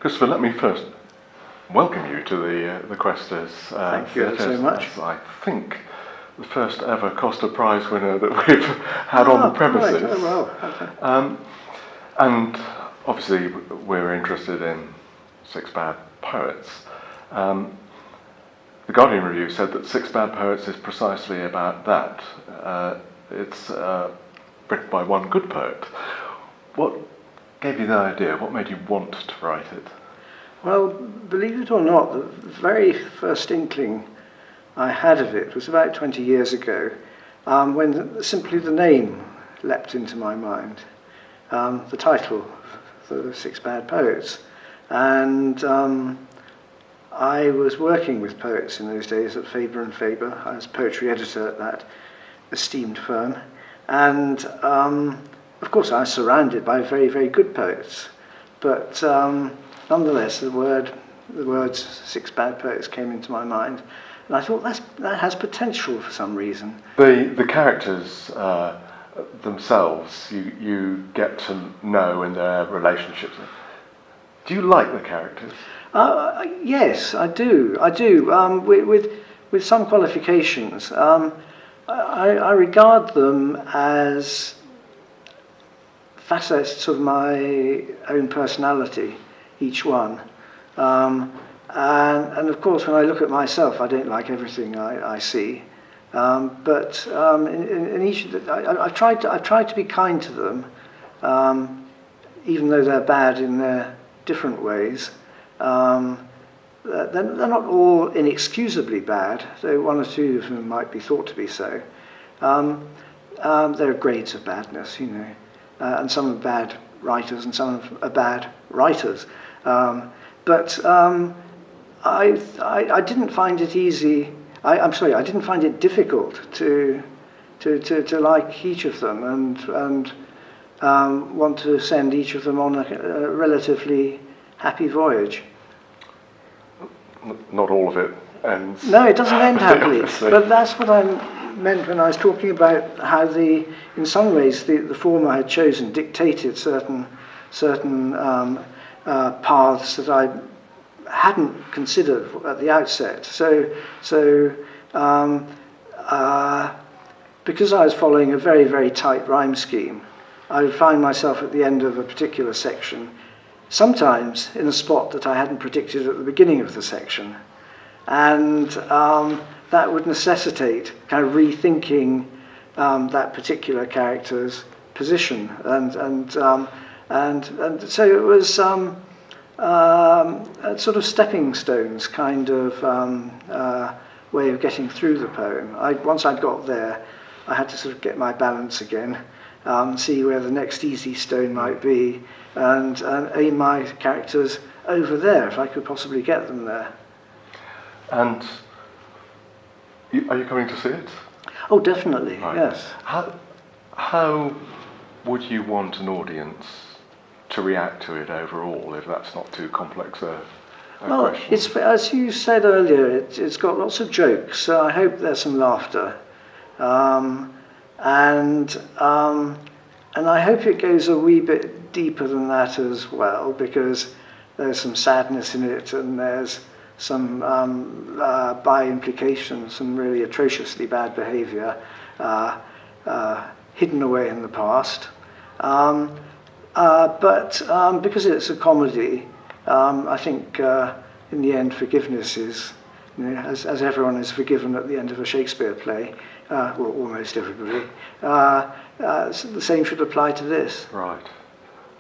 Christopher, let me first welcome you to the Questers. Thank you so much. As I think the first ever Costa Prize winner that we've had on the premises. Right. Oh, well. Okay. And obviously we're interested in Six Bad Poets. The Guardian review said that Six Bad Poets is precisely about that. It's written by one good poet. What gave you the idea? What made you want to write it? Well, believe it or not, the very first inkling I had of it was about 20 years ago, when simply the name leapt into my mind, the title, The Six Bad Poets. And I was working with poets in those days at Faber and Faber. I was poetry editor at that esteemed firm. And of course, I was surrounded by very, very good poets. But nonetheless, the words Six Bad Poets came into my mind. And I thought that has potential for some reason. The characters themselves, you get to know in their relationships. Do you like the characters? Yes, I do. With some qualifications. I regard them as facets of my own personality, each one. And of course, when I look at myself, I don't like everything I see. But in each, I've tried to be kind to them, even though they're bad in their different ways. They're not all inexcusably bad, though one or two of them might be thought to be so. There are grades of badness, you know, and some are bad writers and some are bad writers. But I didn't find it easy. I didn't find it difficult to like each of them and want to send each of them on a relatively happy voyage. Not all of it ends. No, it doesn't end happily. Obviously. But that's what I meant when I was talking about how in some ways, the former had chosen dictated certain paths that I hadn't considered at the outset. So because I was following a very, very tight rhyme scheme, I would find myself at the end of a particular section, sometimes in a spot that I hadn't predicted at the beginning of the section. And that would necessitate kind of rethinking that particular character's position. And so it was a sort of stepping stones kind of way of getting through the poem. Once I'd got there, I had to sort of get my balance again, see where the next easy stone might be, and aim my characters over there if I could possibly get them there. And are you coming to see it? Oh, definitely, Right. yes. How would you want an audience to react to it overall, if that's not too complex a Well, question? it's, as you said earlier, it's got lots of jokes, so I hope there's some laughter. And I hope it goes a wee bit deeper than that as well, because there's some sadness in it, and there's some, by implication, some really atrociously bad behaviour hidden away in the past. But because it's a comedy, I think in the end forgiveness is, you know, as everyone is forgiven at the end of a Shakespeare play, well, almost everybody, the same should apply to this. Right.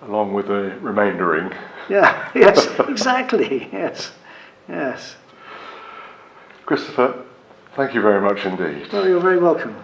Along with the remaindering. Yeah, yes, exactly, yes, yes. Christopher, thank you very much indeed. Well, you're very welcome.